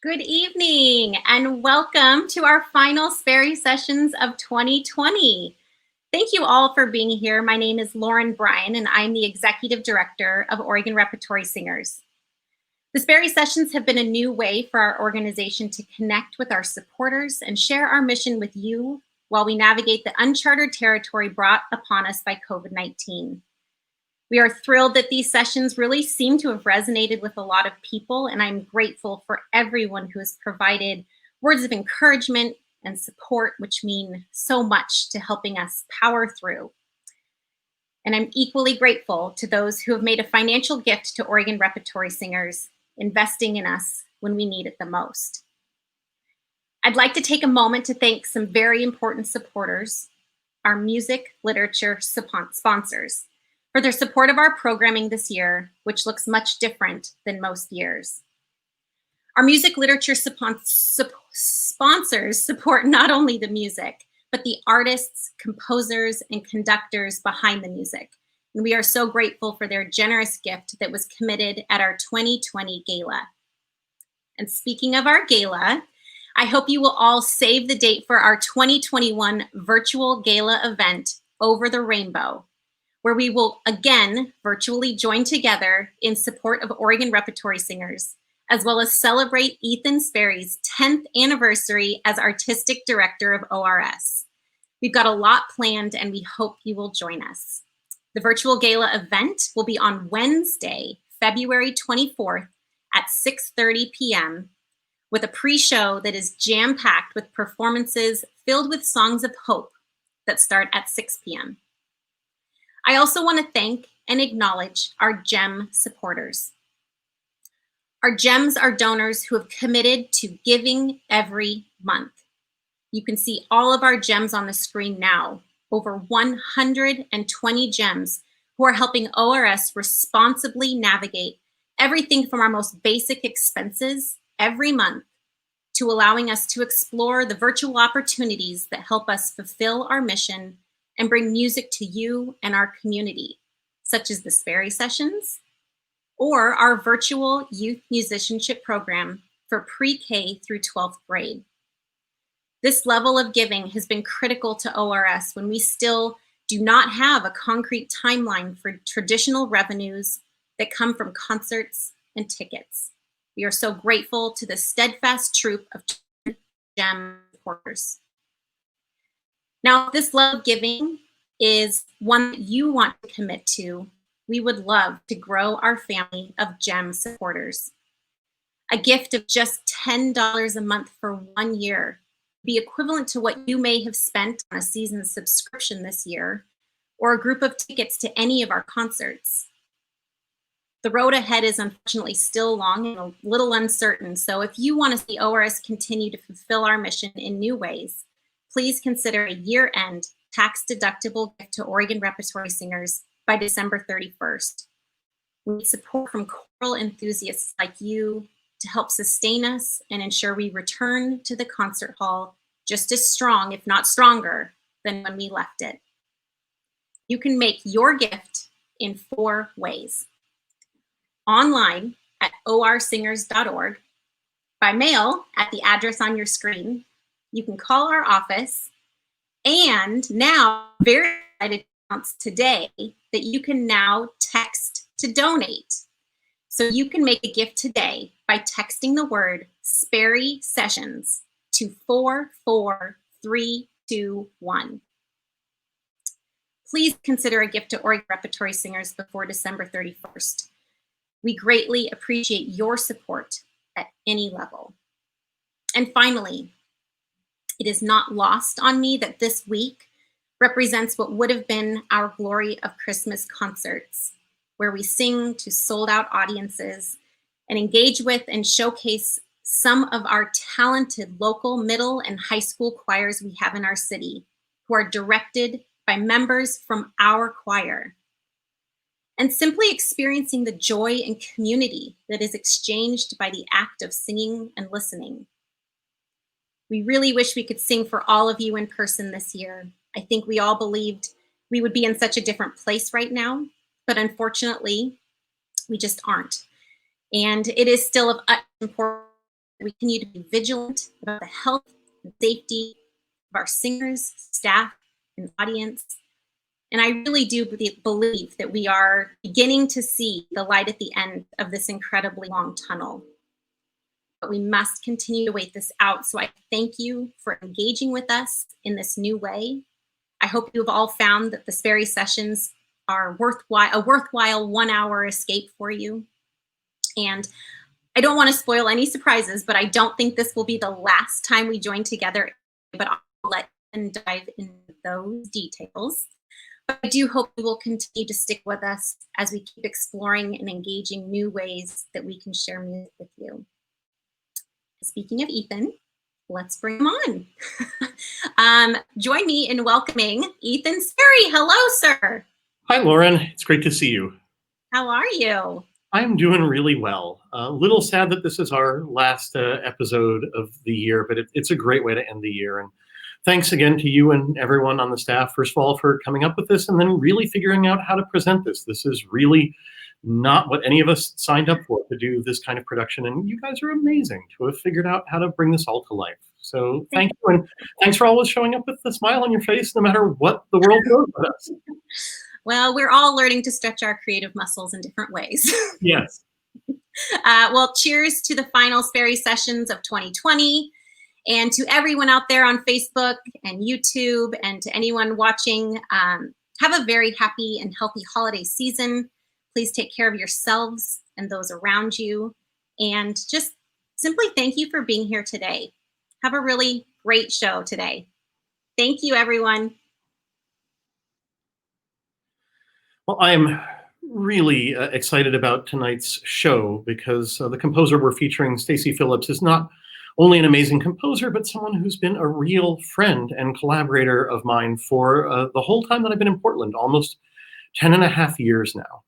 Good evening and welcome to our final Sperry sessions of 2020. Thank you all for being here. My name is Lauren Bryan and I'm the Executive Director of Oregon Repertory Singers. The Sperry sessions have been a new way for our organization to connect with our supporters and share our mission with you while we navigate the uncharted territory brought upon us by COVID-19. We are thrilled that these sessions really seem to have resonated with a lot of people, and I'm grateful for everyone who has provided words of encouragement and support, which mean so much to helping us power through. And I'm equally grateful to those who have made a financial gift to Oregon Repertory Singers, investing in us when we need it the most. I'd like to take a moment to thank some very important supporters, our music literature sponsors, for their support of our programming this year, which looks much different than most years. Our music literature sponsors support not only the music, but the artists, composers, and conductors behind the music. And we are so grateful for their generous gift that was committed at our 2020 gala. And speaking of our gala, I hope you will all save the date for our 2021 virtual gala event, Over the Rainbow, where we will again virtually join together in support of Oregon Repertory Singers, as well as celebrate Ethan Sperry's 10th anniversary as Artistic Director of ORS. We've got a lot planned and we hope you will join us. The virtual gala event will be on Wednesday, February 24th at 6:30 p.m. with a pre-show that is jam-packed with performances filled with songs of hope that start at 6 p.m. I also want to thank and acknowledge our GEM supporters. Our GEMs are donors who have committed to giving every month. You can see all of our GEMs on the screen now, over 120 GEMs who are helping ORS responsibly navigate everything from our most basic expenses every month to allowing us to explore the virtual opportunities that help us fulfill our mission and bring music to you and our community, such as the Sperry Sessions or our virtual youth musicianship program for pre-K through 12th grade. This level of giving has been critical to ORS when we still do not have a concrete timeline for traditional revenues that come from concerts and tickets. We are so grateful to the steadfast troop of GEM supporters. Now, if this love giving is one that you want to commit to, we would love to grow our family of GEM supporters. A gift of just $10 a month for 1 year would be equivalent to what you may have spent on a season subscription this year or a group of tickets to any of our concerts. The road ahead is unfortunately still long and a little uncertain, so if you want to see ORS continue to fulfill our mission in new ways, please consider a year-end tax-deductible gift to Oregon Repertory Singers by December 31st. We need support from choral enthusiasts like you to help sustain us and ensure we return to the concert hall just as strong, if not stronger, than when we left it. You can make your gift in 4 ways. Online at orsingers.org, by mail at the address on your screen. You can call our office, and now very excited to announce today that you can now text to donate. So you can make a gift today by texting the word Sperry Sessions to 44321. Please consider a gift to Oregon Repertory Singers before December 31st. We greatly appreciate your support at any level. And finally, it is not lost on me that this week represents what would have been our glory of Christmas concerts, where we sing to sold-out audiences and engage with and showcase some of our talented local middle and high school choirs we have in our city, who are directed by members from our choir. And simply experiencing the joy and community that is exchanged by the act of singing and listening. We really wish we could sing for all of you in person this year. I think we all believed we would be in such a different place right now, but unfortunately, we just aren't. And it is still of utmost importance We continue to be vigilant about the health and safety of our singers, staff, and audience. And I really do believe that we are beginning to see the light at the end of this incredibly long tunnel. But we must continue to wait this out. So I thank you for engaging with us in this new way. I hope you've all found that the Sperry sessions are a worthwhile 1 hour escape for you. And I don't want to spoil any surprises, but I don't think this will be the last time we join together, but I'll let them dive into those details. But I do hope you will continue to stick with us as we keep exploring and engaging new ways that we can share music with you. Speaking of Ethan, let's bring him on. Join me in welcoming Ethan Sperry. Hello, sir. Hi, Lauren. It's great to see you. How are you? I'm doing really well. A little sad that this is our last episode of the year, but it's a great way to end the year. And thanks again to you and everyone on the staff, first of all, for coming up with this and then really figuring out how to present this. This is really not what any of us signed up for, to do this kind of production. And you guys are amazing to have figured out how to bring this all to life. So thank you. And thanks for always showing up with a smile on your face, no matter what the world throws at us. Well, we're all learning to stretch our creative muscles in different ways. Yes. Well, cheers to the final Sperry sessions of 2020. And to everyone out there on Facebook and YouTube, and to anyone watching, have a very happy and healthy holiday season. Please take care of yourselves and those around you. And just simply thank you for being here today. Have a really great show today. Thank you, everyone. Well, I am really excited about tonight's show because the composer we're featuring, Stacey Phillips, is not only an amazing composer, but someone who's been a real friend and collaborator of mine for the whole time that I've been in Portland, almost 10 and a half years now.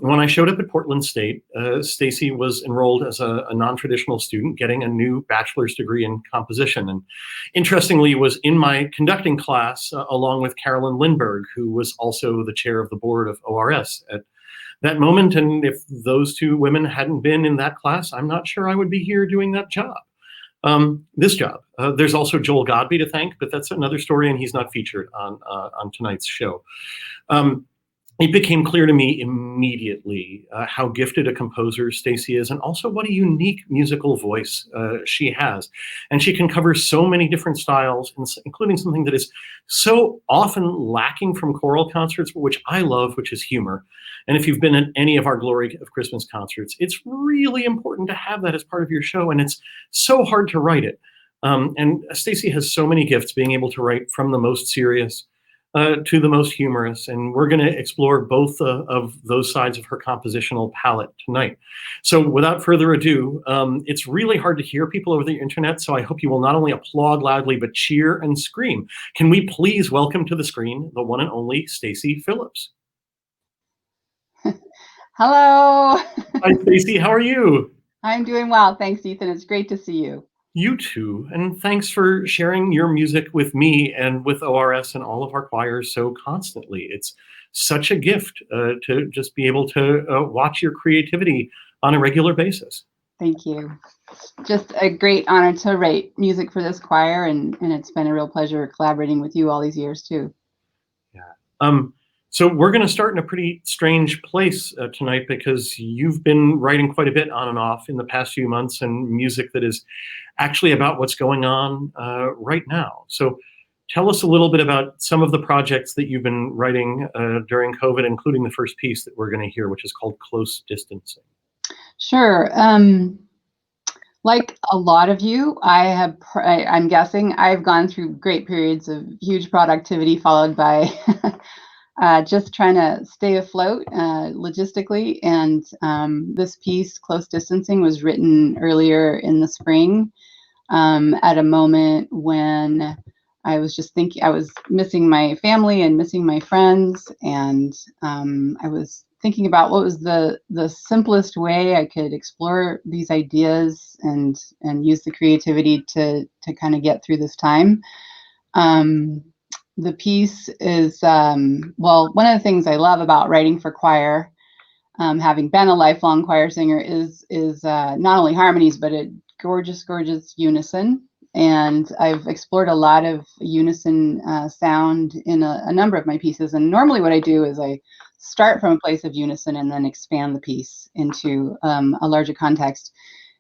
When I showed up at Portland State, Stacey was enrolled as a non-traditional student getting a new bachelor's degree in composition. And interestingly, was in my conducting class along with Carolyn Lindberg, who was also the chair of the board of ORS at that moment. And if those two women hadn't been in that class, I'm not sure I would be here doing that job. This job. There's also Joel Godby to thank, but that's another story, and he's not featured on tonight's show. It became clear to me immediately how gifted a composer Stacey is, and also what a unique musical voice she has. And she can cover so many different styles, including something that is so often lacking from choral concerts, which I love, which is humor. And if you've been at any of our Glory of Christmas concerts, it's really important to have that as part of your show, and it's so hard to write it. And Stacey has so many gifts, being able to write from the most serious to the most humorous, and we're going to explore both of those sides of her compositional palette tonight. So without further ado, it's really hard to hear people over the internet, so I hope you will not only applaud loudly, but cheer and scream. Can we please welcome to the screen the one and only Stacey Phillips? Hello. Hi, Stacey. How are you? I'm doing well. Thanks, Ethan. It's great to see you. You too, and thanks for sharing your music with me and with ORS and all of our choirs so constantly. It's such a gift to just be able to watch your creativity on a regular basis. Thank you. Just a great honor to write music for this choir, and it's been a real pleasure collaborating with you all these years too. Yeah. So we're going to start in a pretty strange place tonight, because you've been writing quite a bit on and off in the past few months, and music that is actually about what's going on right now. So tell us a little bit about some of the projects that you've been writing during COVID, including the first piece that we're going to hear, which is called Close Distancing. Sure. Like a lot of you, I'm guessing I've gone through great periods of huge productivity, followed by just trying to stay afloat logistically. And this piece, Close Distancing, was written earlier in the spring at a moment when I was just thinking, I was missing my family and missing my friends. And I was thinking about what was the simplest way I could explore these ideas and use the creativity to kind of get through this time. The piece is, well, one of the things I love about writing for choir, having been a lifelong choir singer, is not only harmonies, but it gorgeous, gorgeous unison. And I've explored a lot of unison sound in a number of my pieces. And normally what I do is I start from a place of unison and then expand the piece into a larger context.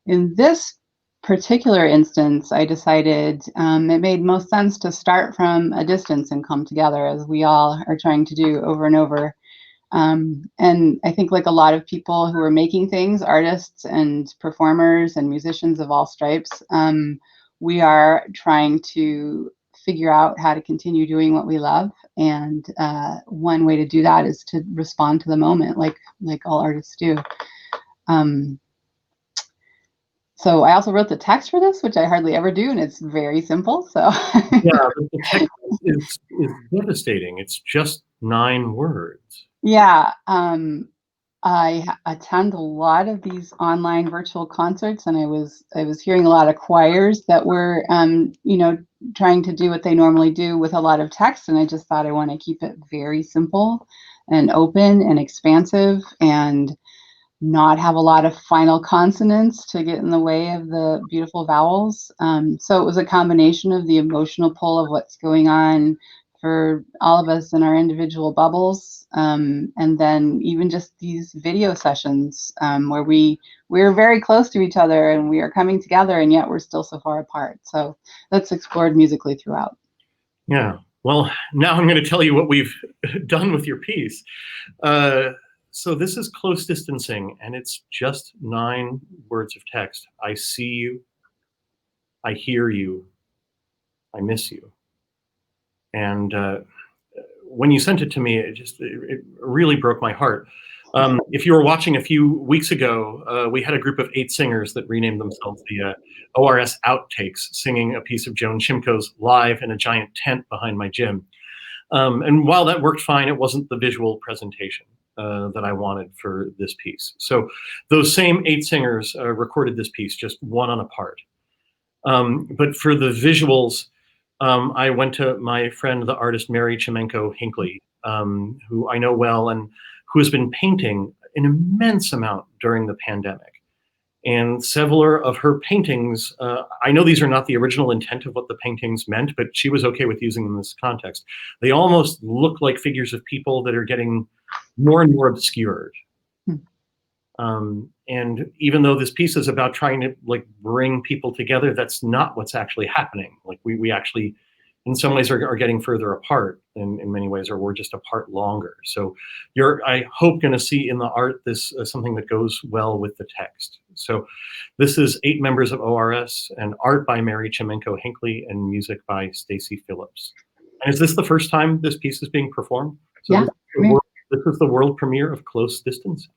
In this particular instance, I decided it made most sense to start from a distance and come together, as we all are trying to do over and over. And I think, like a lot of people who are making things, artists and performers and musicians of all stripes, we are trying to figure out how to continue doing what we love. And one way to do that is to respond to the moment, like all artists do. So I also wrote the text for this, which I hardly ever do, and it's very simple. So yeah, the text is devastating. It's just 9 words. Yeah, I attend a lot of these online virtual concerts, and I was hearing a lot of choirs that were, trying to do what they normally do with a lot of text, and I just thought I want to keep it very simple and open and expansive, and not have a lot of final consonants to get in the way of the beautiful vowels. So it was a combination of the emotional pull of what's going on for all of us in our individual bubbles, and then even just these video sessions where we're very close to each other and we are coming together, and yet we're still so far apart. So that's explored musically throughout. Yeah. Well, now I'm going to tell you what we've done with your piece. So this is close distancing, and it's just 9 words of text. I see you. I hear you. I miss you. And when you sent it to me, it really broke my heart. If you were watching a few weeks ago, we had a group of 8 singers that renamed themselves the ORS Outtakes, singing a piece of Joan Chimko's live in a giant tent behind my gym. And while that worked fine, it wasn't the visual presentation that I wanted for this piece. So those same 8 singers recorded this piece, just one on a part. But for the visuals, I went to my friend, the artist Mary Chimenko Hinckley, who I know well and who has been painting an immense amount during the pandemic. And several of her paintings, I know these are not the original intent of what the paintings meant, but she was okay with using them in this context. They almost look like figures of people that are getting more and more obscured. And even though this piece is about trying to like bring people together, that's not what's actually happening. Like we actually, in some ways, are getting further apart in many ways, or we're just apart longer. So you're, I hope, going to see in the art this something that goes well with the text. So this is 8 members of ORS, and art by Mary Chimenko Hinckley and music by Stacey Phillips. And is this the first time this piece is being performed? So Yeah. this is the world premiere of Close Distance.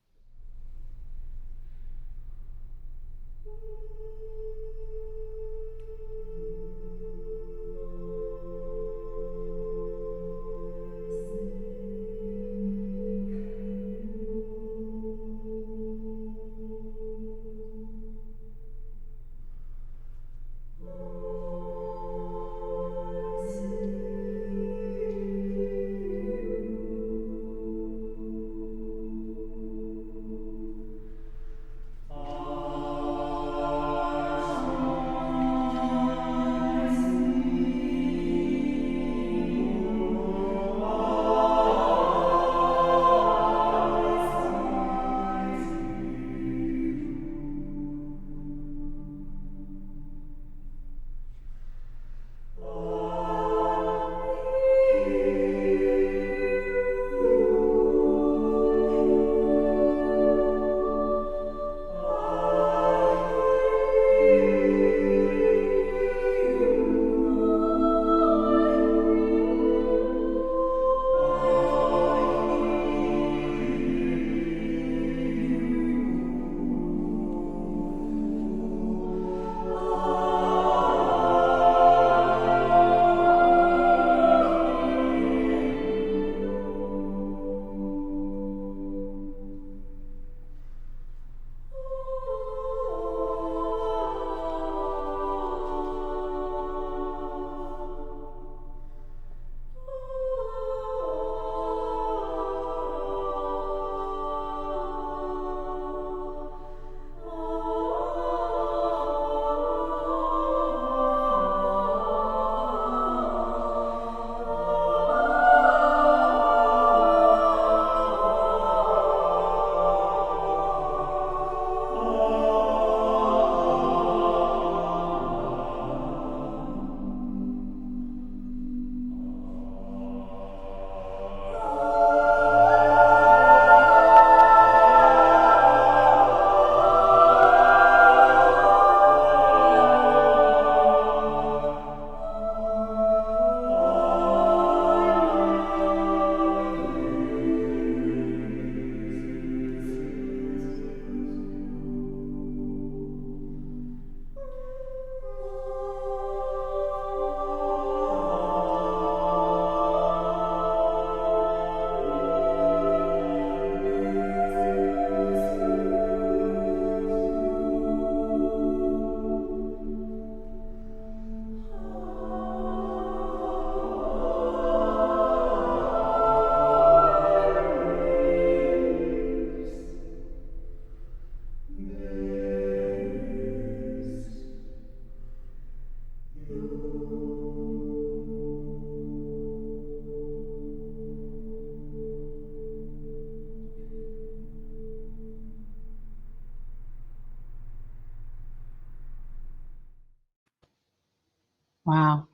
Wow.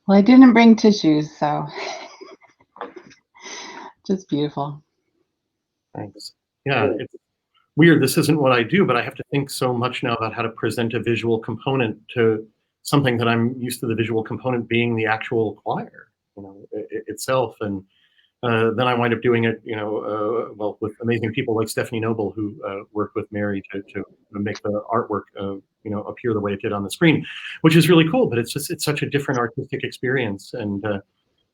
Well, I didn't bring tissues, so just beautiful. Thanks. Yeah, it's weird. This isn't what I do, but I have to think so much now about how to present a visual component to something that I'm used to the visual component being the actual choir, itself. And then I wind up doing it, well, with amazing people like Stephanie Noble, who worked with Mary to make the artwork, appear the way it did on the screen, which is really cool. But it's such a different artistic experience. And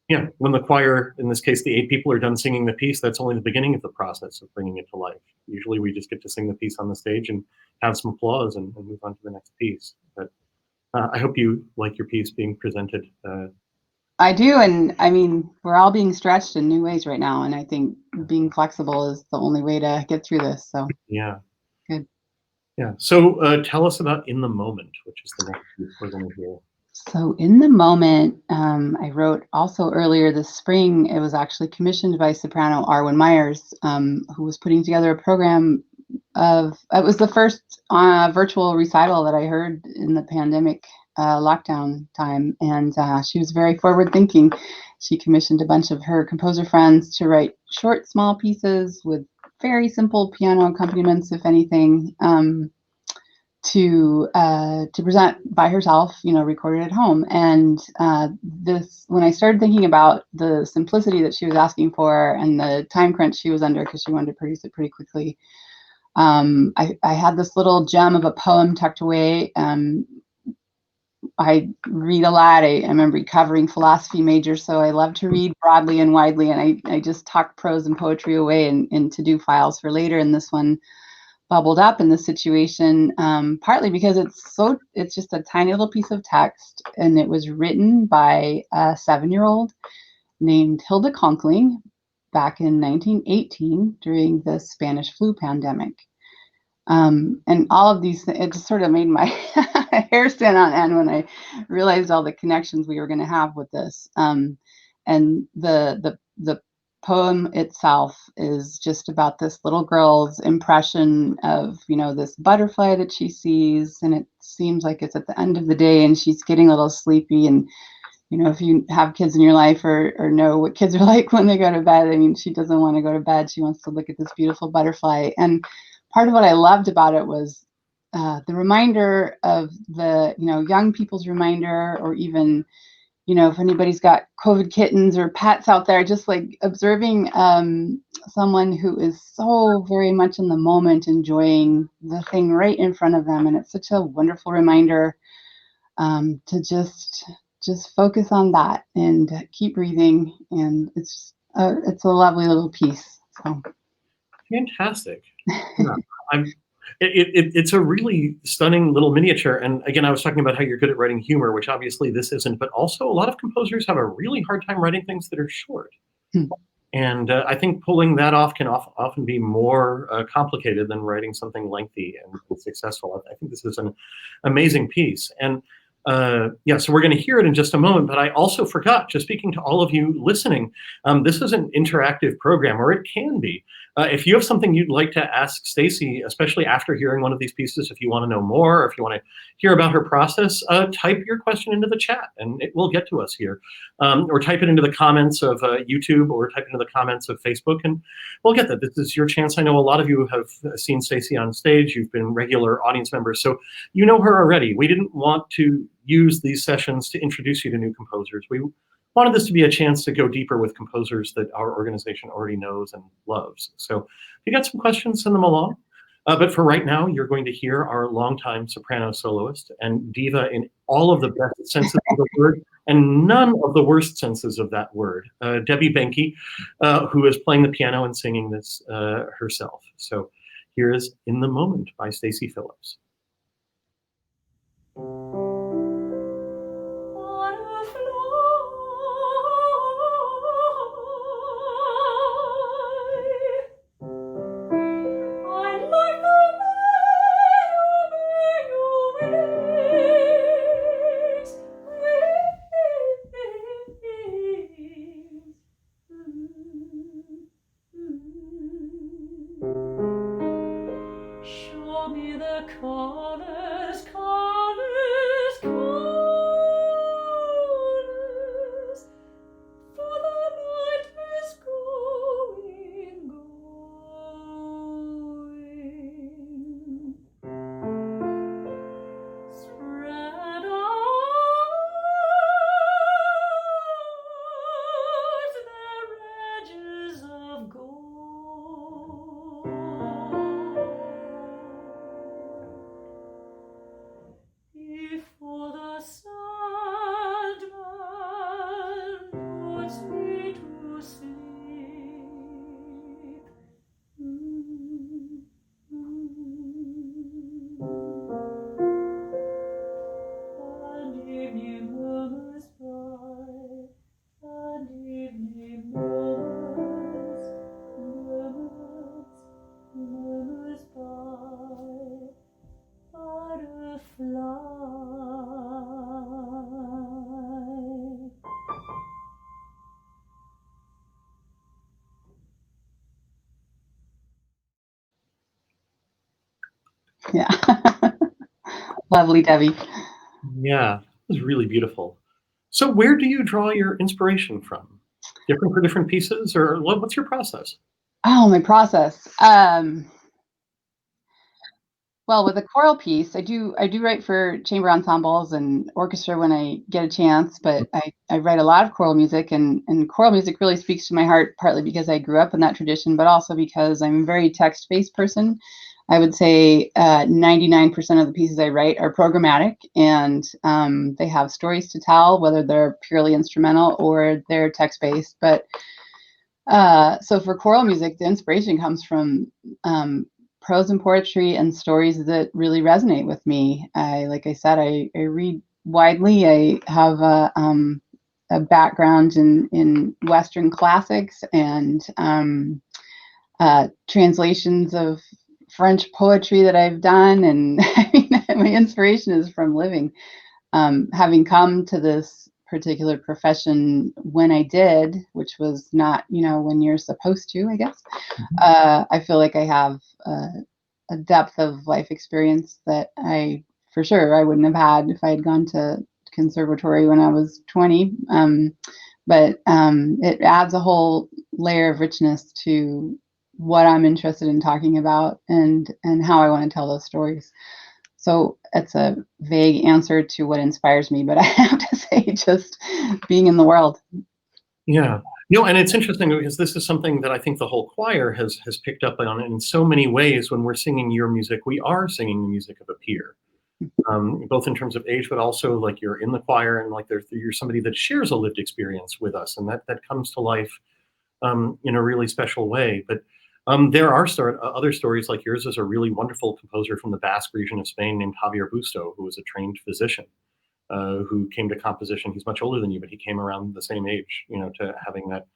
yeah, when the choir, in this case, the 8 people are done singing the piece, that's only the beginning of the process of bringing it to life. Usually we just get to sing the piece on the stage and have some applause and move on to the next piece. But I hope you like your piece being presented. I do, and I mean, we're all being stretched in new ways right now, and I think being flexible is the only way to get through this. So yeah. Good. Yeah. So tell us about In the Moment, which is the next piece we're going to hear. So In the Moment, I wrote also earlier this spring. It was actually commissioned by soprano Arwen Myers, who was putting together a program it was the first virtual recital that I heard in the pandemic lockdown time. And she was very forward thinking. She commissioned a bunch of her composer friends to write short, small pieces with very simple piano accompaniments, if anything, to present by herself, recorded at home. And when I started thinking about the simplicity that she was asking for and the time crunch she was under, because she wanted to produce it pretty quickly, I had this little gem of a poem tucked away. I read a lot. I'm a recovering philosophy major, so I love to read broadly and widely, and I just tuck prose and poetry away in to-do files for later, and this one bubbled up in this situation, partly because it's just a tiny little piece of text, and it was written by a 7-year-old named Hilda Conkling back in 1918 during the Spanish flu pandemic. And all of these, it just sort of made my hair stand on end when I realized all the connections we were going to have with this. And the poem itself is just about this little girl's impression of, this butterfly that she sees, and it seems like it's at the end of the day, and she's getting a little sleepy. And if you have kids in your life or know what kids are like when they go to bed, I mean, she doesn't want to go to bed. She wants to look at this beautiful butterfly. And part of what I loved about it was the reminder of the, young people's reminder, or even, if anybody's got COVID kittens or pets out there, just like observing someone who is so very much in the moment, enjoying the thing right in front of them. And it's such a wonderful reminder to just focus on that and keep breathing. And it's a lovely little piece. So. Fantastic. Yeah, it's a really stunning little miniature. And again, I was talking about how you're good at writing humor, which obviously this isn't, but also a lot of composers have a really hard time writing things that are short. And I think pulling that off can often be more complicated than writing something lengthy and successful. I think this is an amazing piece. And yeah, so we're going to hear it in just a moment, but I also forgot, just speaking to all of you listening, this is an interactive program, or it can be. If you have something you'd like to ask Stacey, especially after hearing one of these pieces, if you want to know more, or if you want to hear about her process, type your question into the chat and it will get to us here. Or type it into the comments of YouTube, or type it into the comments of Facebook, and we'll get that. This is your chance. I know a lot of you have seen Stacey on stage. You've been regular audience members, so you know her already. We didn't want to use these sessions to introduce you to new composers. We wanted this to be a chance to go deeper with composers that our organization already knows and loves. So if you got some questions, send them along. But for right now, you're going to hear our longtime soprano soloist and diva in all of the best senses of the word and none of the worst senses of that word, Debbie Benke, who is playing the piano and singing this herself. So here is In the Moment by Stacey Phillips. Show me the colors, colors. Yeah. Lovely, Debbie. Yeah, it was really beautiful. So where do you draw your inspiration from? Different for different pieces, or what's your process? Oh, my process. Well, with a choral piece, I do write for chamber ensembles and orchestra when I get a chance, but I write a lot of choral music, and choral music really speaks to my heart, partly because I grew up in that tradition, but also because I'm a very text-based person. I would say 99% of the pieces I write are programmatic, and they have stories to tell, whether they're purely instrumental or they're text-based. But so for choral music, the inspiration comes from prose and poetry and stories that really resonate with me. Like I said, I read widely. I have a background in Western classics and translations of French poetry that I've done. And I mean, my inspiration is from living. Having come to this particular profession when I did, which was not, when you're supposed to, I guess, I feel like I have a depth of life experience that for sure, I wouldn't have had if I had gone to conservatory when I was 20. But it adds a whole layer of richness to what I'm interested in talking about and how I want to tell those stories. So it's a vague answer to what inspires me, but I have to say just being in the world. Yeah. And it's interesting because this is something that I think the whole choir has picked up on in so many ways. When we're singing your music, we are singing the music of a peer, both in terms of age, but also like you're in the choir and like you're somebody that shares a lived experience with us, and that comes to life in a really special way. But there are other stories like yours. Is a really wonderful composer from the Basque region of Spain named Javier Busto, who was a trained physician. Who came to composition. He's much older than you, but he came around the same age, to having that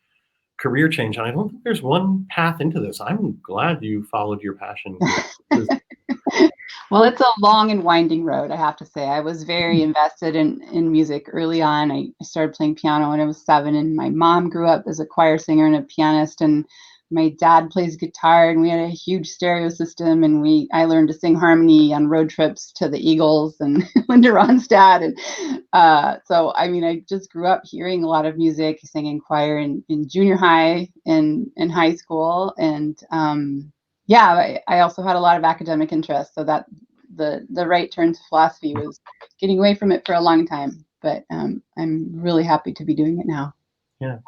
career change. And I don't think there's one path into this. I'm glad you followed your passion. Well, it's a long and winding road, I have to say. I was very invested in music early on. I started playing piano when I was 7, and my mom grew up as a choir singer and a pianist, and my dad plays guitar, and we had a huge stereo system, and I learned to sing harmony on road trips to the Eagles and Linda Ronstadt. And so, I mean, I just grew up hearing a lot of music, singing choir in junior high and in high school. And yeah, I also had a lot of academic interest, so that the right turn to philosophy was getting away from it for a long time. But I'm really happy to be doing it now. Yeah.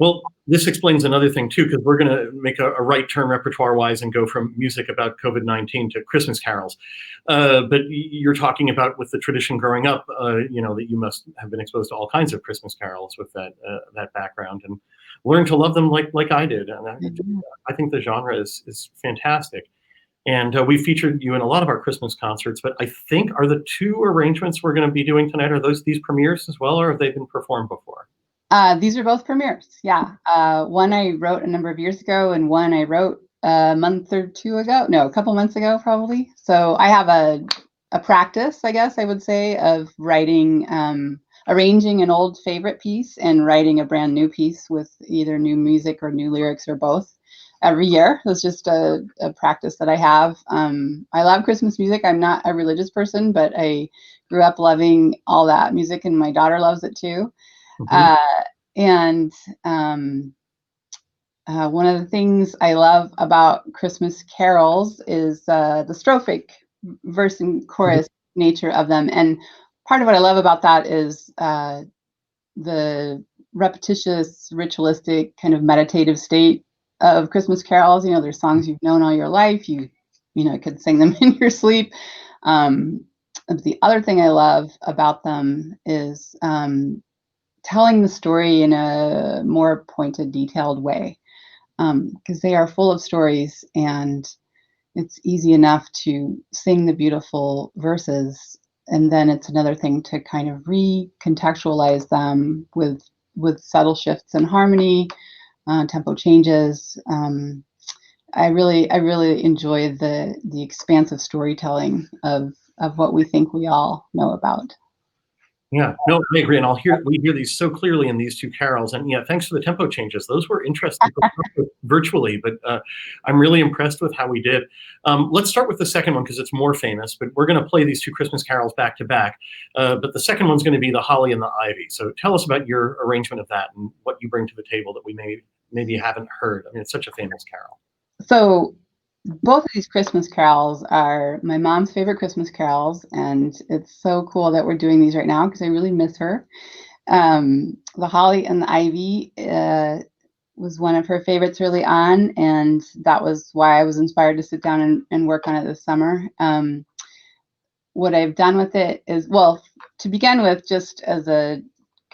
Well, this explains another thing too, because we're going to make a right turn repertoire-wise and go from music about COVID-19 to Christmas carols. But you're talking about with the tradition growing up, that you must have been exposed to all kinds of Christmas carols with that background and learned to love them like I did. And I think the genre is fantastic. And we featured you in a lot of our Christmas concerts. But I think, are the 2 arrangements we're going to be doing tonight, are these premieres as well, or have they been performed before? These are both premieres. Yeah. One I wrote a number of years ago, and one I wrote a month or 2 ago. No, a couple months ago, probably. So I have a practice, I guess I would say, of writing, arranging an old favorite piece and writing a brand new piece with either new music or new lyrics or both every year. It's just a practice that I have. I love Christmas music. I'm not a religious person, but I grew up loving all that music, and my daughter loves it too. Mm-hmm. And one of the things I love about Christmas carols is the strophic verse and chorus nature of them. And part of what I love about that is the repetitious, ritualistic, kind of meditative state of Christmas carols. There's songs you've known all your life. You could sing them in your sleep. The other thing I love about them is telling the story in a more pointed, detailed way, because they are full of stories, and it's easy enough to sing the beautiful verses, and then it's another thing to kind of recontextualize them with subtle shifts in harmony, tempo changes. I really enjoy the expansive storytelling of what we think we all know about. Yeah, no, I agree, and we hear these so clearly in these two carols, and yeah, thanks for the tempo changes. Those were interesting virtually, but I'm really impressed with how we did. Let's start with the second one because it's more famous, but we're going to play these two Christmas carols back to back. But the second one's going to be the Holly and the Ivy. So tell us about your arrangement of that and what you bring to the table that we maybe haven't heard. I mean, it's such a famous carol. So both of these Christmas carols are my mom's favorite Christmas carols, and it's so cool that we're doing these right now because I really miss her. The Holly and the Ivy was one of her favorites early on, and that was why I was inspired to sit down and work on it this summer. What I've done with it is, well, to begin with, just as a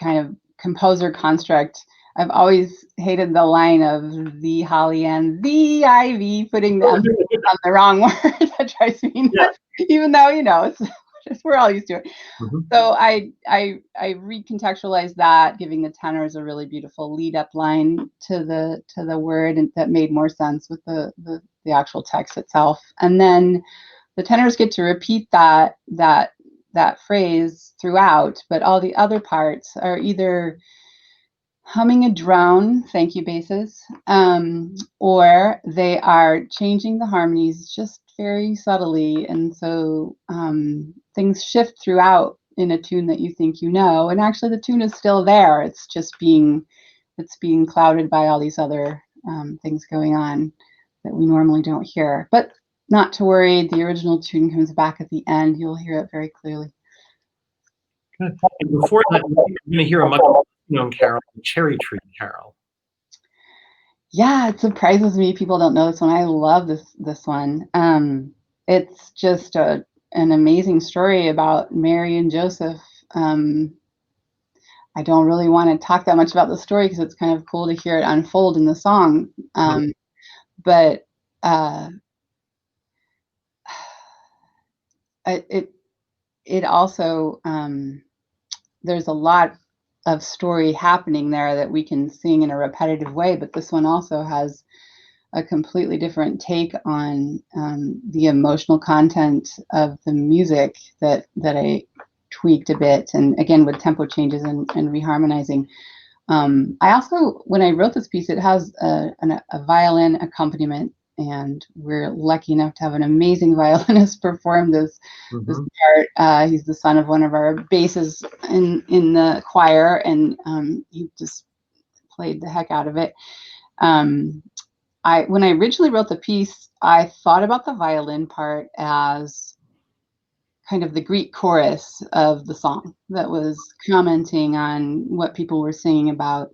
kind of composer construct, I've always hated the line of the Holly and the Ivy, putting them on the wrong word. That drives me nuts, even though, we're all used to it. Mm-hmm. So I recontextualized that, giving the tenors a really beautiful lead up line to the word, and that made more sense with the actual text itself. And then the tenors get to repeat that phrase throughout, but all the other parts are either humming a drone, thank you basses, or they are changing the harmonies just very subtly, and so things shift throughout in a tune that you think you know, and actually the tune is still there. It's just being clouded by all these other things going on that we normally don't hear. But not to worry, the original tune comes back at the end. You'll hear it very clearly. Good. And before that, we're going to hear a much known carol, the Cherry Tree Carol. Yeah, it surprises me people don't know this one. I love this one. It's just an amazing story about Mary and Joseph. I don't really want to talk that much about the story because it's kind of cool to hear it unfold in the song. But it also there's a lot of story happening there that we can sing in a repetitive way, but this one also has a completely different take on the emotional content of the music that I tweaked a bit, and again with tempo changes and reharmonizing. I also, when I wrote this piece, it has a violin accompaniment, and we're lucky enough to have an amazing violinist perform this part. He's the son of one of our basses in the choir, and he just played the heck out of it. When I originally wrote the piece, I thought about the violin part as kind of the Greek chorus of the song that was commenting on what people were singing about.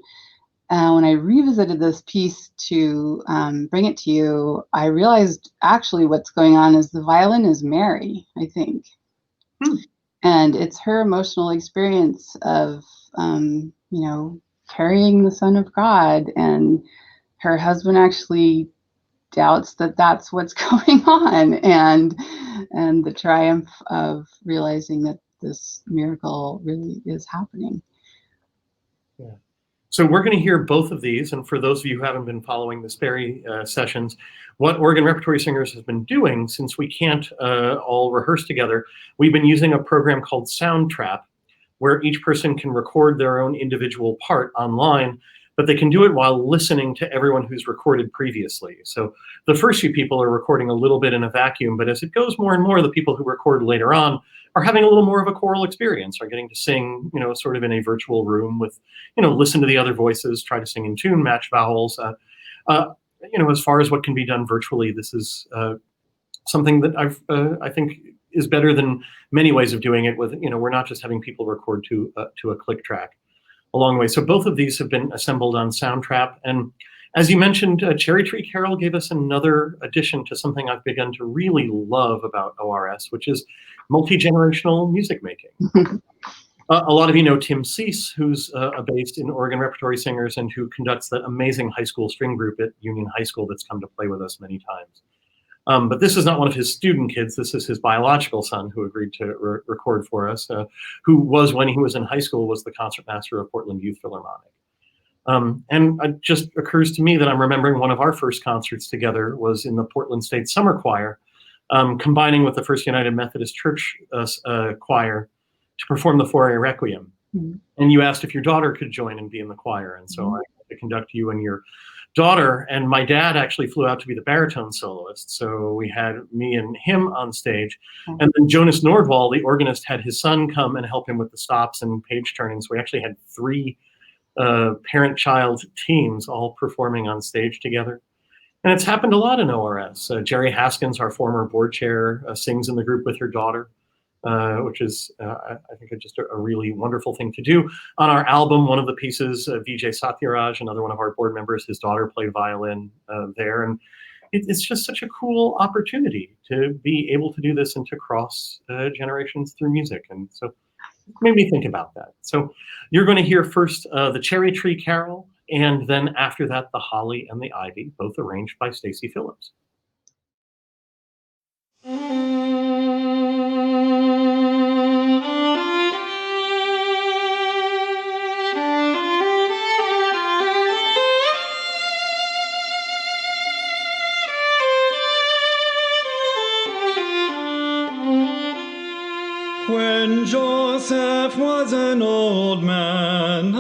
When I revisited this piece to bring it to you, I realized actually what's going on is the violin is Mary, I think. And it's her emotional experience of, carrying the Son of God, and her husband actually doubts that that's what's going on, and the triumph of realizing that this miracle really is happening. Yeah. So we're going to hear both of these, and for those of you who haven't been following the Sperry sessions, what Oregon Repertory Singers has been doing, since we can't all rehearse together, we've been using a program called Soundtrap, where each person can record their own individual part online, but they can do it while listening to everyone who's recorded previously. So the first few people are recording a little bit in a vacuum, but as it goes more and more, the people who record later on are having a little more of a choral experience, are getting to sing, sort of in a virtual room with, listen to the other voices, try to sing in tune, match vowels. As far as what can be done virtually, this is something that I think is better than many ways of doing it with, we're not just having people record to a click track along the way. So both of these have been assembled on Soundtrap. And as you mentioned, Cherry Tree Carol gave us another addition to something I've begun to really love about ORS, which is multi-generational music making. A lot of you know Tim Cease, who's based in Oregon Repertory Singers and who conducts that amazing high school string group at Union High School that's come to play with us many times. But this is not one of his student kids. This is his biological son who agreed to record for us, who was, when he was in high school, was the concertmaster of Portland Youth Philharmonic. And it just occurs to me that I'm remembering one of our first concerts together was in the Portland State Summer Choir, combining with the First United Methodist Church choir to perform the Four Requiem. Mhm. And you asked if your daughter could join and be in the choir. And so I had to conduct you and your daughter. And my dad actually flew out to be the baritone soloist. So we had me and him on stage. And then Jonas Nordwall, the organist, had his son come and help him with the stops and page turnings. We actually had 3 parent-child teams all performing on stage together. And it's happened a lot in ORS. Jerry Haskins, our former board chair, sings in the group with her daughter, which is, I think, just a really wonderful thing to do. On our album, one of the pieces, Vijay Satyaraj, another one of our board members, his daughter played violin there. And it's just such a cool opportunity to be able to do this and to cross generations through music. And so it made me think about that. So you're going to hear first the Cherry Tree Carol, and then after that, the Holly and the Ivy, both arranged by Stacey Phillips. When Joseph was an old man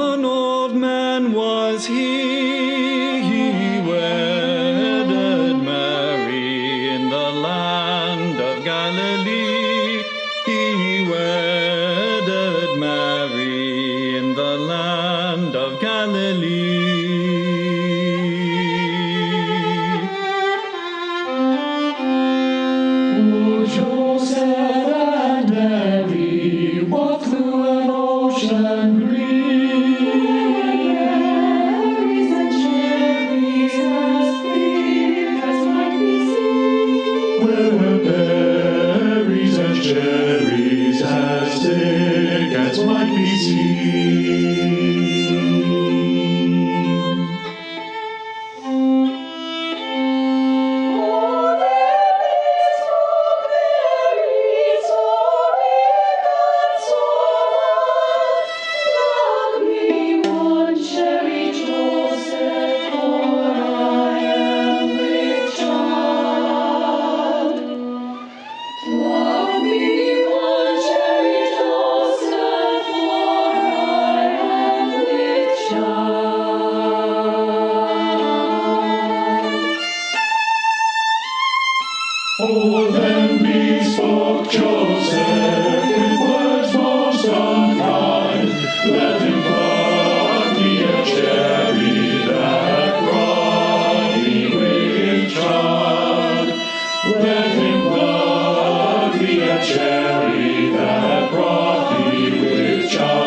was he. He wedded Mary in the land of Galilee. He wedded Mary in the land of Galilee. Oh, Joseph and Mary walked through an ocean green. Berries and cherries as thick as might be seen. Where were berries and cherries as thick as might be seen. Oh, then bespoke Joseph with words most unkind. Let him pluck me a cherry that brought me with child. Let him pluck me a cherry that brought me with child.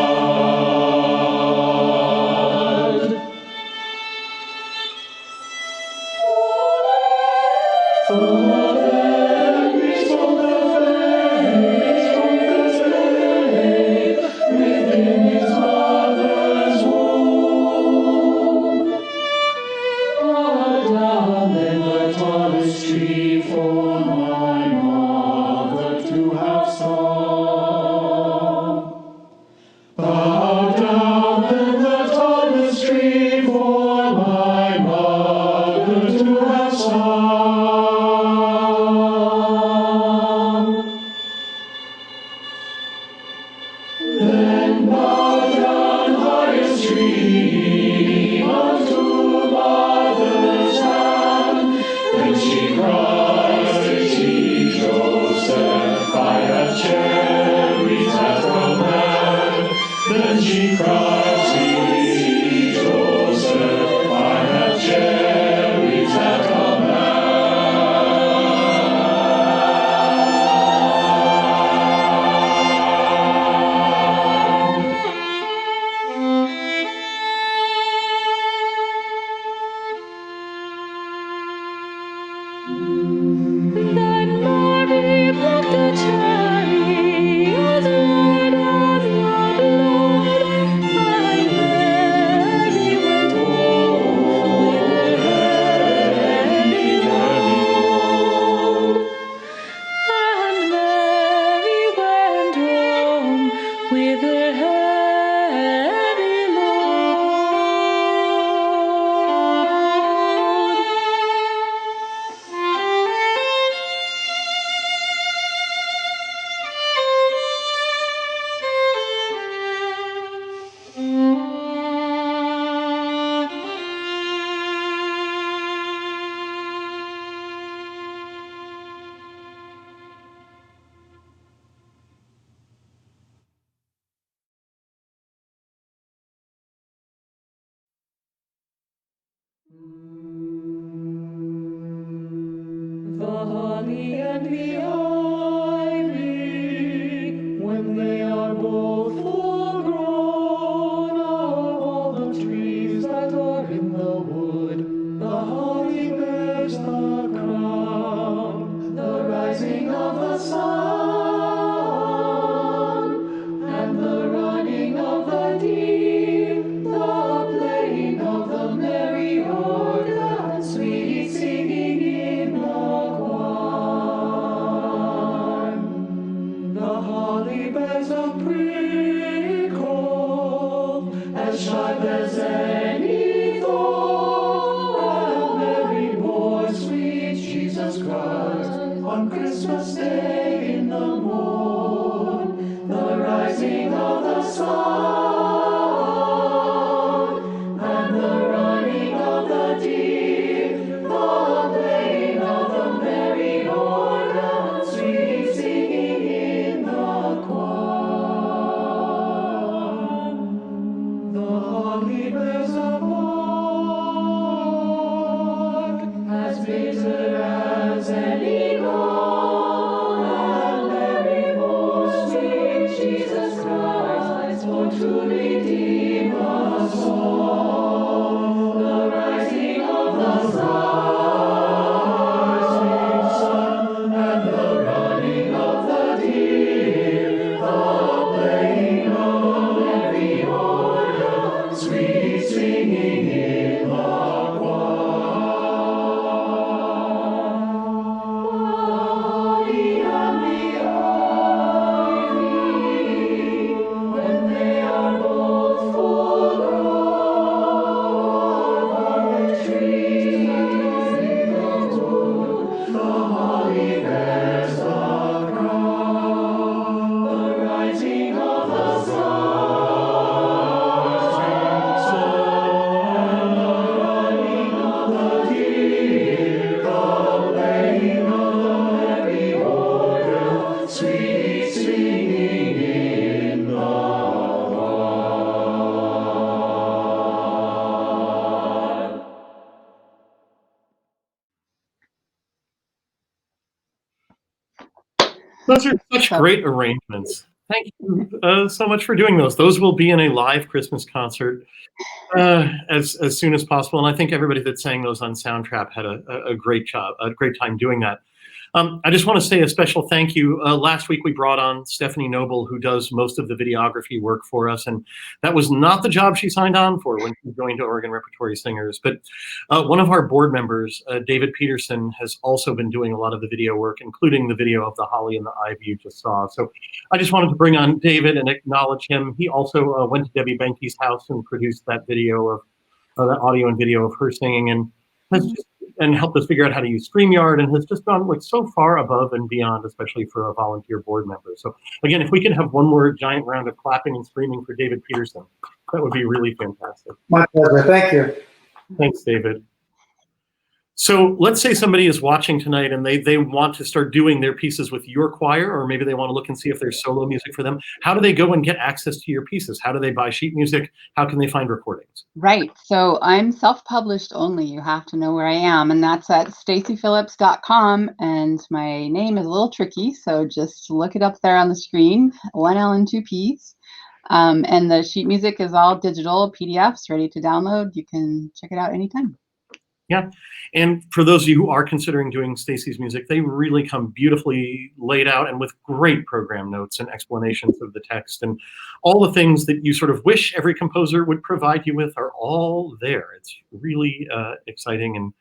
Then bow down highest tree unto mother's hand. Then she cries, see Joseph, I have cherries at command. Then she cries, see Joseph, I have cherries at command. Then Mary plucked a cherry as red as the blood, and Mary went home with her heavy load. And Mary went home with her heavy load. The holly and the ivy, when they are both full grown, of all the trees that are in the wood, the holly bears the crown. The rising of the sun, and the running of the deer, the playing of the merry organ, sweet singing in the choir. The holly bears a prickle, as sharp as any thorn, while Mary bore sweet Jesus Christ on Christmas Day in the morn. The rising of the sun, and the running of the deer, the playing of the merry organ, sweet singing in the choir. The holly bears a bark, as bitter as any gall, and Mary bore sweet Jesus Christ, for to redeem us all. The rising of the sun, and the running of the deer, the playing of the merry organ, sweet singing in the choir. The holly and the ivy, when they are both full grown, on the trees that are in the wood, the holly bears the crown. The rising of the sun, and the running of the deer, the playing of the merry organ, sweet singing in the choir. Those are such great arrangements. Thank you so much for doing those. Those will be in a live Christmas concert as soon as possible. And I think everybody that sang those on Soundtrap had a great job, a great time doing that. I just want to say a special thank you. Last week we brought on Stephanie Noble, who does most of the videography work for us, and that was not the job she signed on for when she joined Oregon Repertory Singers. But one of our board members, David Peterson, has also been doing a lot of the video work, including the video of the holly and the ivy you just saw. So I just wanted to bring on David and acknowledge him. He also went to Debbie Benke's house and produced that video of the audio and video of her singing, and has just and helped us figure out how to use StreamYard, and has just gone like so far above and beyond, especially for a volunteer board member. So again, if we can have one more giant round of clapping and screaming for David Peterson, that would be really fantastic. My pleasure. Thank you. Thanks, David. So let's say somebody is watching tonight and they want to start doing their pieces with your choir, or maybe they want to look and see if there's solo music for them. How do they go and get access to your pieces? How do they buy sheet music? How can they find recordings? Right. So I'm self-published only. You have to know where I am, and that's at staceyphillips.com. And my name is a little tricky, so just look it up there on the screen. 1 L and 2 P's. And the sheet music is all digital PDFs ready to download. You can check it out anytime. Yeah. And for those of you who are considering doing Stacey's music, they really come beautifully laid out and with great program notes and explanations of the text, and all the things that you sort of wish every composer would provide you with are all there. It's really exciting and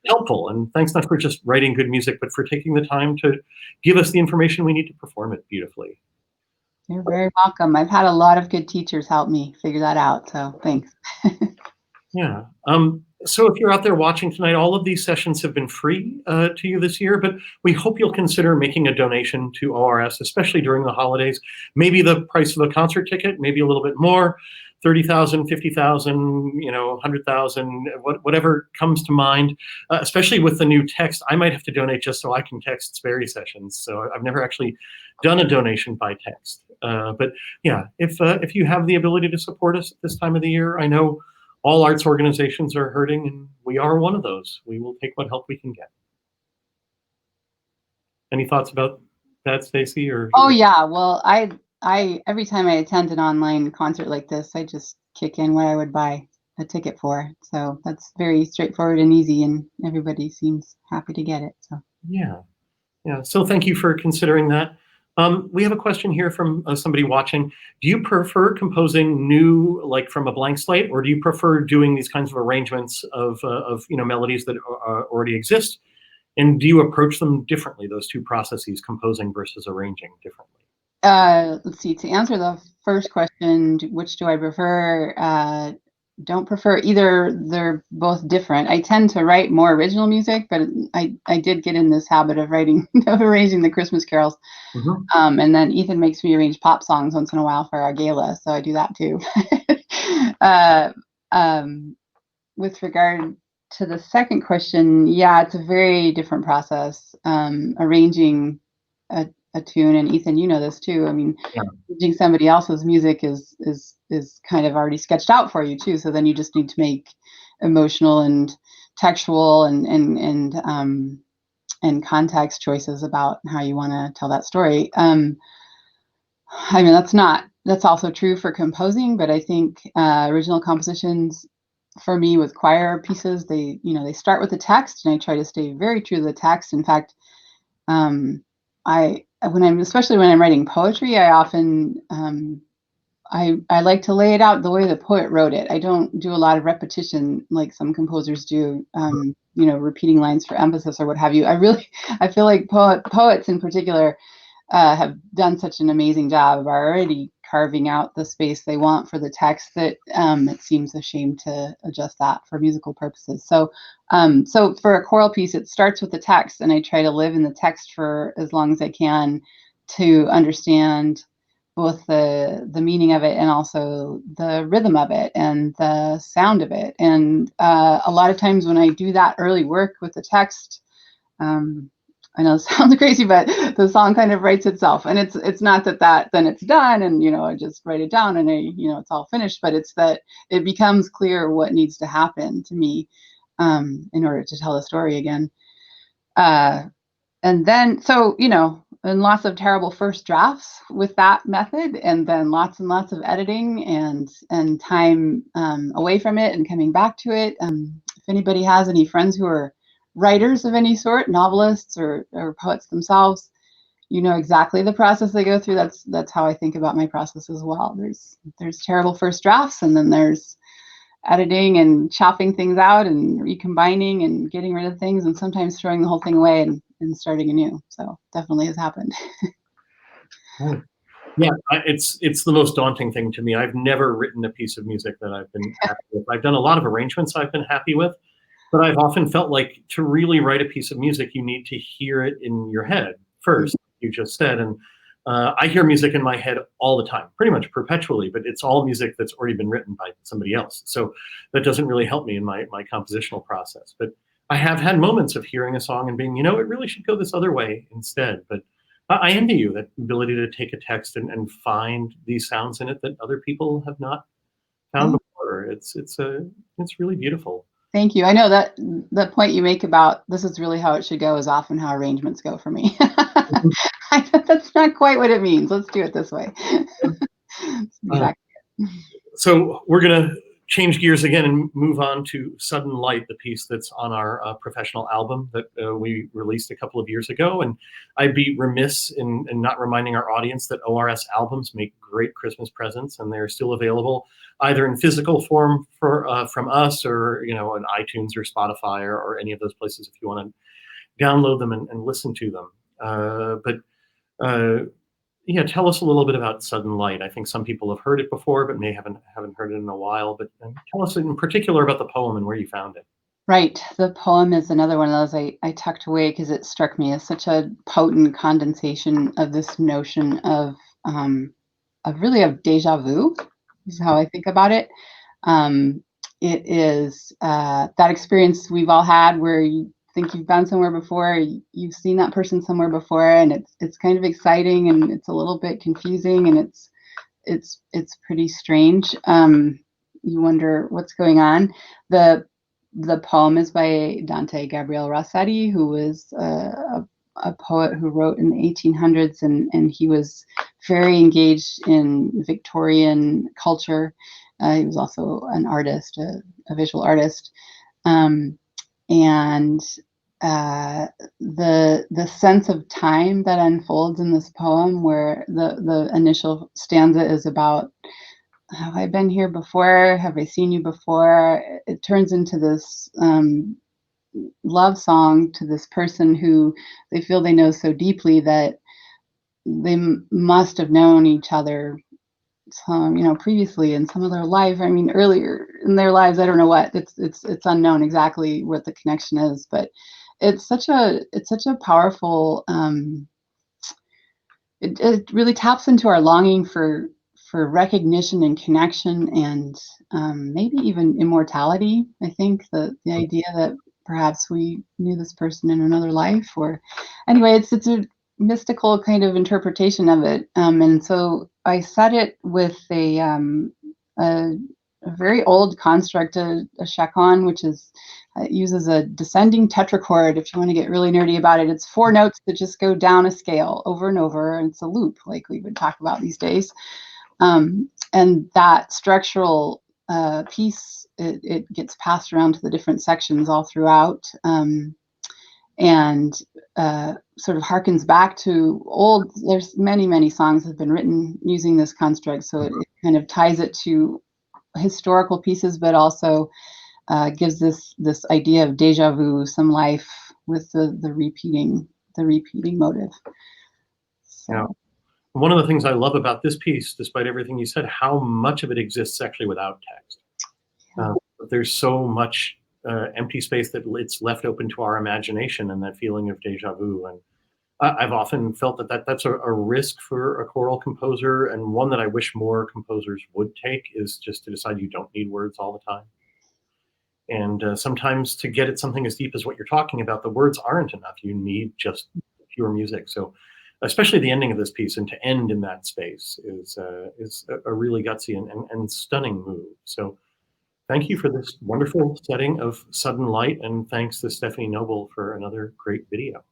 helpful. And thanks not for just writing good music, but for taking the time to give us the information we need to perform it beautifully. You're very welcome. I've had a lot of good teachers help me figure that out, so thanks. Yeah. So if you're out there watching tonight, all of these sessions have been free to you this year, but we hope you'll consider making a donation to ORS, especially during the holidays. Maybe the price of a concert ticket, maybe a little bit more, 30,000, 50,000, 100,000, whatever comes to mind, especially with the new text. I might have to donate just so I can text Sperry sessions. So I've never actually done a donation by text. But yeah, if you have the ability to support us at this time of the year, I know all arts organizations are hurting, and we are one of those. We will take what help we can get. Any thoughts about that, Stacey? Or Oh yeah, well, I every time I attend an online concert like this, I just kick in what I would buy a ticket for. So that's very straightforward and easy, and everybody seems happy to get it. So yeah. So thank you for considering that. We have a question here from somebody watching. Do you prefer composing new, like from a blank slate, or do you prefer doing these kinds of arrangements of melodies that already exist? And do you approach them differently, those two processes, composing versus arranging differently? Let's see, to answer the first question, which do I prefer? Don't prefer either. They're both different. I tend to write more original music, but I did get in this habit of writing, of arranging the Christmas carols. Mm-hmm. And then Ethan makes me arrange pop songs once in a while for our gala, so I do that too. With regard to the second question, yeah, it's a very different process. Arranging a tune, and Ethan, you know this too. I mean, Yeah. arranging somebody else's music is kind of already sketched out for you too. So then you just need to make emotional and textual and context choices about how you want to tell that story. I mean, that's also true for composing, but I think original compositions for me with choir pieces, they start with the text, and I try to stay very true to the text. In fact, especially when I'm writing poetry, I often I like to lay it out the way the poet wrote it. I don't do a lot of repetition like some composers do, repeating lines for emphasis or what have you. I feel like poets in particular have done such an amazing job of already carving out the space they want for the text that it seems a shame to adjust that for musical purposes. So for a choral piece, it starts with the text, and I try to live in the text for as long as I can to understand both the meaning of it and also the rhythm of it and the sound of it. And a lot of times when I do that early work with the text, I know it sounds crazy, but the song kind of writes itself. And it's not that then it's done and, I just write it down and it's all finished, but it's that it becomes clear what needs to happen to me in order to tell the story again. And then, and lots of terrible first drafts with that method, and then lots and lots of editing and time away from it and coming back to it. If anybody has any friends who are writers of any sort, novelists or poets themselves, you know exactly the process they go through. That's how I think about my process as well. There's terrible first drafts, and then there's editing and chopping things out and recombining and getting rid of things, and sometimes throwing the whole thing away and starting anew. So definitely has happened. Oh. Yeah, it's the most daunting thing to me. I've never written a piece of music that I've been happy with. I've done a lot of arrangements I've been happy with, but I've often felt like to really write a piece of music, you need to hear it in your head first, you just said. And I hear music in my head all the time, pretty much perpetually, but it's all music that's already been written by somebody else. So that doesn't really help me in my compositional process. But I have had moments of hearing a song and being, it really should go this other way instead. But I envy you, that ability to take a text and find these sounds in it that other people have not found before. It's really beautiful. Thank you. I know that the point you make about this is really how it should go is often how arrangements go for me. That's not quite what it means. Let's do it this way. Exactly. So we're going to change gears again and move on to Sudden Light, the piece that's on our professional album that we released a couple of years ago. And I'd be remiss in not reminding our audience that ORS albums make great Christmas presents, and they're still available either in physical form from us or, on iTunes or Spotify or any of those places if you want to download them and listen to them. Yeah, tell us a little bit about Sudden Light. I think some people have heard it before, but haven't heard it in a while. But tell us in particular about the poem and where you found it. Right. The poem is another one of those I tucked away because it struck me as such a potent condensation of this notion of deja vu, is how I think about it. It is that experience we've all had where you think you've been somewhere before, you've seen that person somewhere before, and it's kind of exciting and it's a little bit confusing and it's pretty strange. you wonder what's going on. The poem is by Dante Gabriel Rossetti, who was a poet who wrote in the 1800s, and he was very engaged in Victorian culture. He was also an artist, a visual artist, and the sense of time that unfolds in this poem, where the initial stanza is about, have I been here before? Have I seen you before? It turns into this love song to this person who they feel they know so deeply that they must have known each other previously in some of their life. I mean, earlier in their lives. I don't know what. It's unknown exactly what the connection is, but it's such a powerful. It really taps into our longing for recognition and connection, and maybe even immortality. I think the idea that perhaps we knew this person in another life, or anyway, it's a mystical kind of interpretation of it. And so I set it with a very old construct, a chaconne, which is uses a descending tetrachord. If you want to get really nerdy about it, it's 4 notes that just go down a scale over and over, and it's a loop, like we would talk about these days. And that structural piece, it gets passed around to the different sections all throughout, and sort of harkens back to old. There's many songs that have been written using this construct, so it kind of ties it to historical pieces, but also gives this idea of deja vu, some life with the repeating motive. So. Yeah. One of the things I love about this piece, despite everything you said, how much of it exists actually without text. There's so much empty space that it's left open to our imagination and that feeling of deja vu. And I've often felt that's a risk for a choral composer, and one that I wish more composers would take, is just to decide you don't need words all the time. And sometimes to get at something as deep as what you're talking about, the words aren't enough. You need just pure music. So especially the ending of this piece, and to end in that space is a really gutsy and stunning move. So thank you for this wonderful setting of Sudden Light, and thanks to Stephanie Noble for another great video.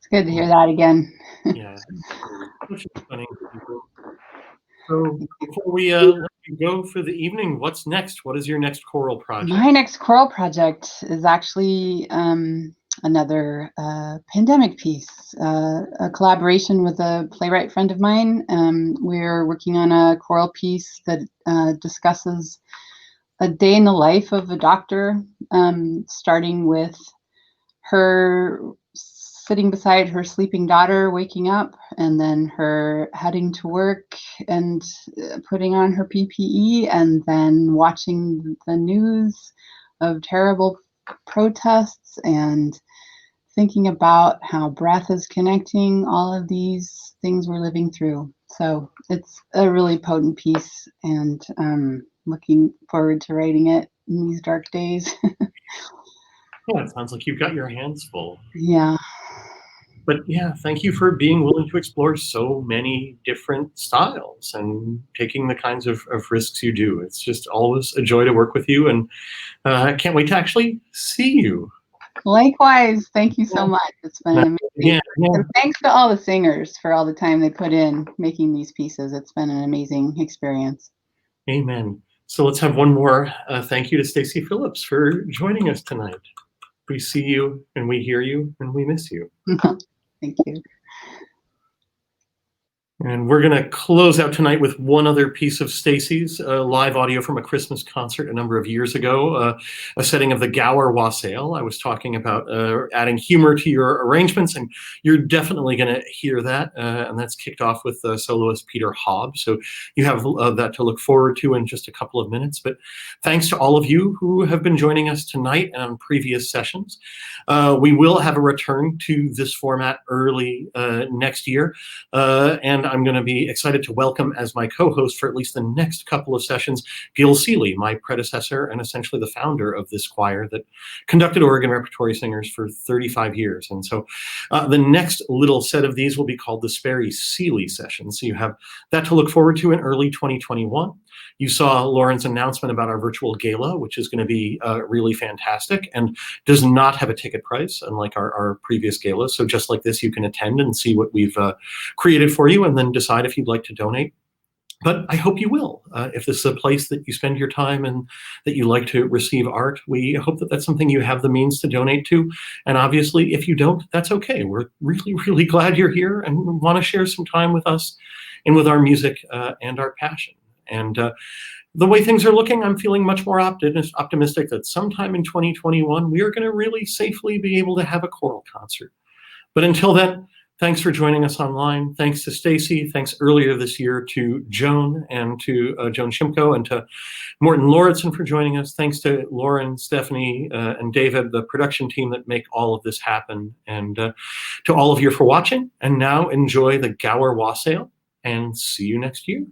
It's good to hear that again. Yeah, such stunning people. So before we let you go for the evening, what's next? What is your next choral project? My next choral project is actually another pandemic piece, a collaboration with a playwright friend of mine. We're working on a choral piece that discusses a day in the life of a doctor, starting with her sitting beside her sleeping daughter, waking up, and then her heading to work and putting on her PPE, and then watching the news of terrible protests and thinking about how breath is connecting all of these things we're living through. So it's a really potent piece, and looking forward to writing it in these dark days. Yeah, it sounds like you've got your hands full. Yeah. But yeah, thank you for being willing to explore so many different styles and taking the kinds of risks you do. It's just always a joy to work with you, and I can't wait to actually see you. Likewise, thank you so much. It's been amazing. Yeah. And thanks to all the singers for all the time they put in making these pieces. It's been an amazing experience. Amen. So let's have one more thank you to Stacey Phillips for joining us tonight. We see you and we hear you and we miss you. Thank you. And we're going to close out tonight with one other piece of Stacey's live audio from a Christmas concert a number of years ago, a setting of the Gower Wassail. I was talking about adding humor to your arrangements, and you're definitely going to hear that. And that's kicked off with soloist Peter Hobb. So you have that to look forward to in just a couple of minutes. But thanks to all of you who have been joining us tonight and on previous sessions. We will have a return to this format early next year. And I'm going to be excited to welcome as my co-host for at least the next couple of sessions, Gil Seeley, my predecessor and essentially the founder of this choir that conducted Oregon Repertory Singers for 35 years. And so the next little set of these will be called the Sperry Seeley sessions. So you have that to look forward to in early 2021. You saw Lauren's announcement about our virtual gala, which is going to be really fantastic and does not have a ticket price, unlike our previous galas. So just like this, you can attend and see what we've created for you and then decide if you'd like to donate. But I hope you will. If this is a place that you spend your time and that you like to receive art, we hope that that's something you have the means to donate to. And obviously, if you don't, that's okay. We're really, really glad you're here and want to share some time with us and with our music and our passion. And the way things are looking, I'm feeling much more optimistic that sometime in 2021, we are going to really safely be able to have a choral concert. But until then, thanks for joining us online. Thanks to Stacey. Thanks earlier this year to Joan and to Joan Shimko and to Morton Lauritsen for joining us. Thanks to Lauren, Stephanie, and David, the production team that make all of this happen. And to all of you for watching. And now enjoy the Gower Wassail and see you next year.